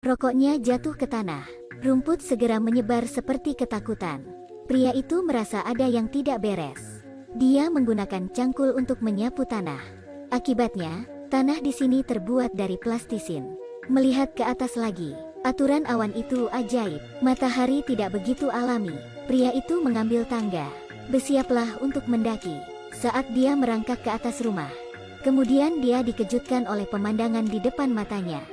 Rokoknya jatuh ke tanah. Rumput segera menyebar seperti ketakutan. Pria itu merasa ada yang tidak beres. Dia menggunakan cangkul untuk menyapu tanah. Akibatnya, tanah di sini terbuat dari plastisin. Melihat ke atas lagi, aturan awan itu ajaib. Matahari tidak begitu alami. Pria itu mengambil tangga. Bersiaplah untuk mendaki. Saat dia merangkak ke atas rumah, kemudian dia dikejutkan oleh pemandangan di depan matanya.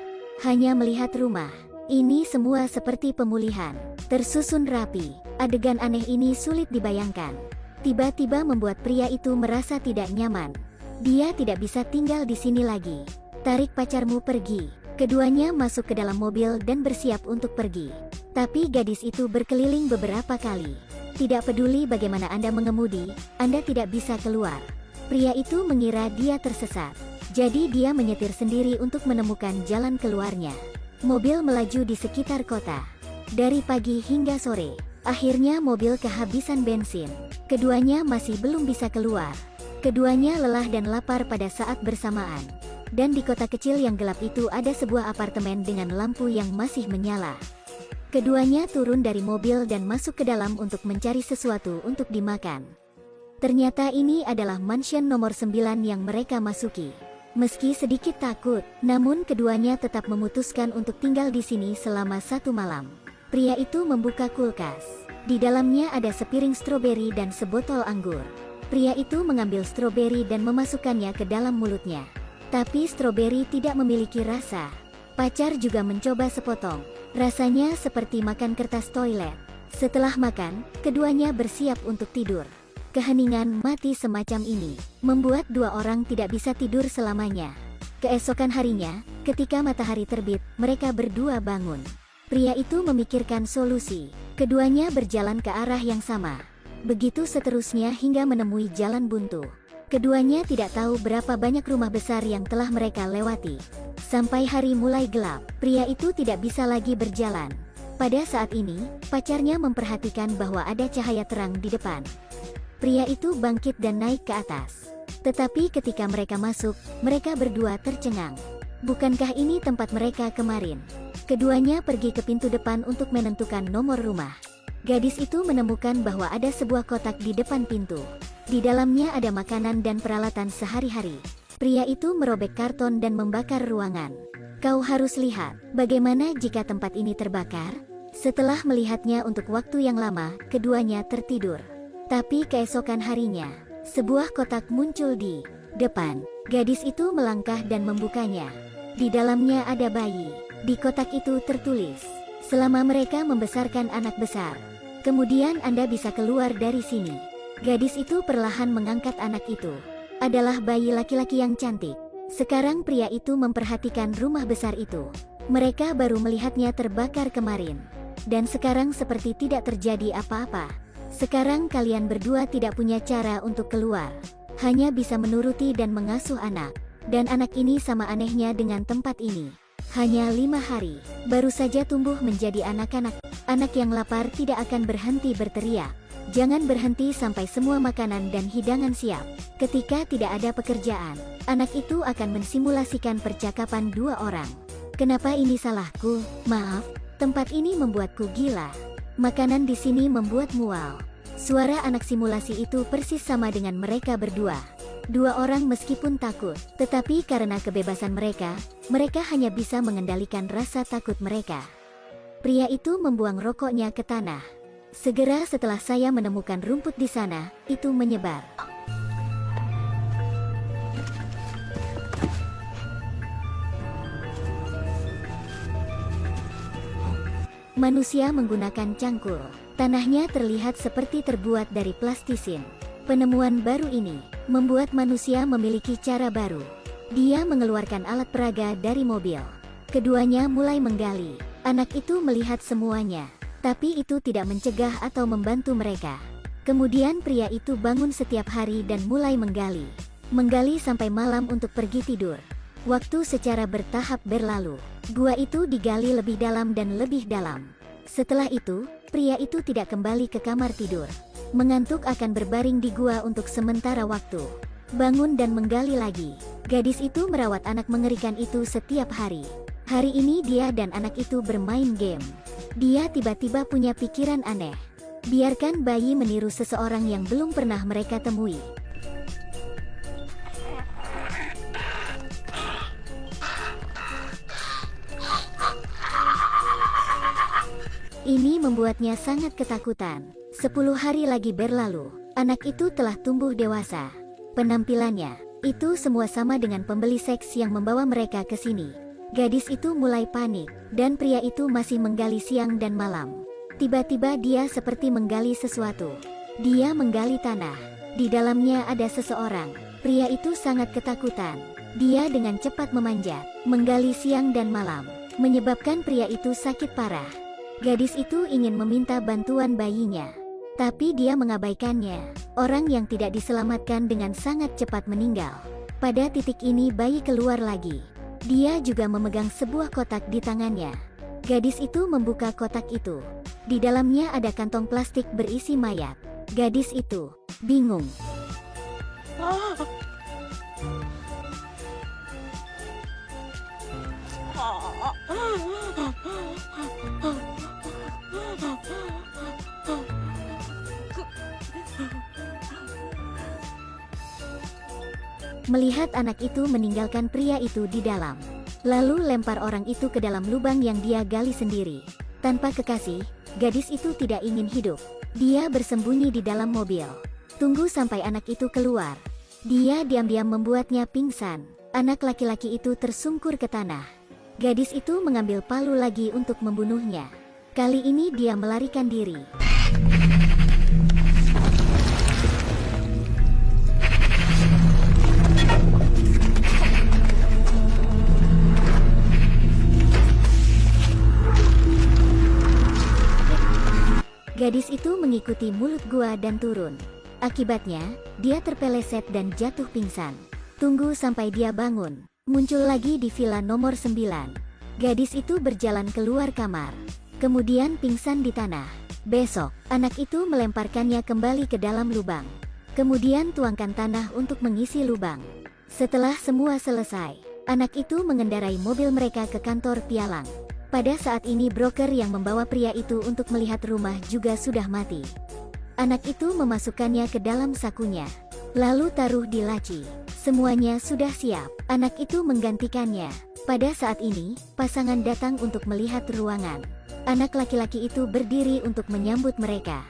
Hanya melihat rumah, ini semua seperti pemulihan, tersusun rapi. Adegan aneh ini sulit dibayangkan. Tiba-tiba membuat pria itu merasa tidak nyaman. Dia tidak bisa tinggal di sini lagi. Tarik pacarmu pergi. Keduanya masuk ke dalam mobil dan bersiap untuk pergi. Tapi gadis itu berkeliling beberapa kali. Tidak peduli bagaimana Anda mengemudi, Anda tidak bisa keluar. Pria itu mengira dia tersesat. Jadi dia menyetir sendiri untuk menemukan jalan keluarnya. Mobil melaju di sekitar kota. Dari pagi hingga sore, akhirnya mobil kehabisan bensin. Keduanya masih belum bisa keluar. Keduanya lelah dan lapar pada saat bersamaan. Dan di kota kecil yang gelap itu ada sebuah apartemen dengan lampu yang masih menyala. Keduanya turun dari mobil dan masuk ke dalam untuk mencari sesuatu untuk dimakan. Ternyata ini adalah mansion nomor 9 yang mereka masuki. Meski sedikit takut, namun keduanya tetap memutuskan untuk tinggal di sini selama 1 malam. Pria itu membuka kulkas. Di dalamnya ada sepiring stroberi dan sebotol anggur. Pria itu mengambil stroberi dan memasukkannya ke dalam mulutnya. Tapi stroberi tidak memiliki rasa. Pacar juga mencoba sepotong. Rasanya seperti makan kertas toilet. Setelah makan, keduanya bersiap untuk tidur. Keheningan mati semacam ini membuat dua orang tidak bisa tidur selamanya. Keesokan harinya, ketika matahari terbit, mereka berdua bangun. Pria itu memikirkan solusi. Keduanya berjalan ke arah yang sama. Begitu seterusnya hingga menemui jalan buntu. Keduanya tidak tahu berapa banyak rumah besar yang telah mereka lewati. Sampai hari mulai gelap, pria itu tidak bisa lagi berjalan. Pada saat ini, pacarnya memperhatikan bahwa ada cahaya terang di depan. Pria itu bangkit dan naik ke atas. Tetapi ketika mereka masuk, mereka berdua tercengang. Bukankah ini tempat mereka kemarin? Keduanya pergi ke pintu depan untuk menentukan nomor rumah. Gadis itu menemukan bahwa ada sebuah kotak di depan pintu. Di dalamnya ada makanan dan peralatan sehari-hari. Pria itu merobek karton dan membakar ruangan. Kau harus lihat, bagaimana jika tempat ini terbakar? Setelah melihatnya untuk waktu yang lama, keduanya tertidur. Tapi keesokan harinya, sebuah kotak muncul di depan. Gadis itu melangkah dan membukanya. Di dalamnya ada bayi. Di kotak itu tertulis, selama mereka membesarkan anak besar, kemudian Anda bisa keluar dari sini. Gadis itu perlahan mengangkat anak itu. Adalah bayi laki-laki yang cantik. Sekarang pria itu memperhatikan rumah besar itu. Mereka baru melihatnya terbakar kemarin. Dan sekarang seperti tidak terjadi apa-apa. Sekarang kalian berdua tidak punya cara untuk keluar. Hanya bisa menuruti dan mengasuh anak. Dan anak ini sama anehnya dengan tempat ini. Hanya 5 hari, baru saja tumbuh menjadi anak-anak. Anak yang lapar tidak akan berhenti berteriak. Jangan berhenti sampai semua makanan dan hidangan siap. Ketika tidak ada pekerjaan, anak itu akan mensimulasikan percakapan 2 orang. Kenapa ini salahku? Maaf, tempat ini membuatku gila. Makanan di sini membuat mual. Suara anak simulasi itu persis sama dengan mereka berdua. 2 orang meskipun takut, tetapi karena kebebasan mereka, mereka hanya bisa mengendalikan rasa takut mereka. Pria itu membuang rokoknya ke tanah. Segera setelah saya menemukan rumput di sana, itu menyebar. Manusia menggunakan cangkul. Tanahnya terlihat seperti terbuat dari plastisin. Penemuan baru ini membuat manusia memiliki cara baru. Dia mengeluarkan alat peraga dari mobil. Keduanya mulai menggali. Anak itu melihat semuanya. Tapi itu tidak mencegah atau membantu mereka. Kemudian pria itu bangun setiap hari dan mulai menggali. Menggali sampai malam untuk pergi tidur. Waktu secara bertahap berlalu. Gua itu digali lebih dalam dan lebih dalam. Setelah itu, pria itu tidak kembali ke kamar tidur. Mengantuk akan berbaring di gua untuk sementara waktu. Bangun dan menggali lagi. Gadis itu merawat anak mengerikan itu setiap hari. Hari ini dia dan anak itu bermain game. Dia tiba-tiba punya pikiran aneh. Biarkan bayi meniru seseorang yang belum pernah mereka temui. Ini membuatnya sangat ketakutan. 10 hari lagi berlalu. Anak itu telah tumbuh dewasa. Penampilannya, itu semua sama dengan pembeli seks yang membawa mereka ke sini. Gadis itu mulai panik, dan pria itu masih menggali siang dan malam. Tiba-tiba dia seperti menggali sesuatu. Dia menggali tanah. Di dalamnya ada seseorang. Pria itu sangat ketakutan. Dia dengan cepat memanjat, menggali siang dan malam, menyebabkan pria itu sakit parah. Gadis itu ingin meminta bantuan bayinya, tapi dia mengabaikannya. Orang yang tidak diselamatkan dengan sangat cepat meninggal. Pada titik ini bayi keluar lagi. Dia juga memegang sebuah kotak di tangannya. Gadis itu membuka kotak itu. Di dalamnya ada kantong plastik berisi mayat. Gadis itu bingung. Melihat anak itu meninggalkan pria itu di dalam, lalu lempar orang itu ke dalam lubang yang dia gali sendiri. Tanpa kekasih, gadis itu tidak ingin hidup. Dia bersembunyi di dalam mobil. Tunggu sampai anak itu keluar. Dia diam-diam membuatnya pingsan. Anak laki-laki itu tersungkur ke tanah. Gadis itu mengambil palu lagi untuk membunuhnya. Kali ini dia melarikan diri. Gadis itu mengikuti mulut gua dan turun. Akibatnya, dia terpeleset dan jatuh pingsan. Tunggu sampai dia bangun. Muncul lagi di villa nomor 9. Gadis itu berjalan keluar kamar. Kemudian pingsan di tanah. Besok, anak itu melemparkannya kembali ke dalam lubang. Kemudian tuangkan tanah untuk mengisi lubang. Setelah semua selesai, anak itu mengendarai mobil mereka ke kantor pialang. Pada saat ini broker yang membawa pria itu untuk melihat rumah juga sudah mati. Anak itu memasukkannya ke dalam sakunya, lalu taruh di laci. Semuanya sudah siap. Anak itu menggantikannya. Pada saat ini, pasangan datang untuk melihat ruangan. Anak laki-laki itu berdiri untuk menyambut mereka.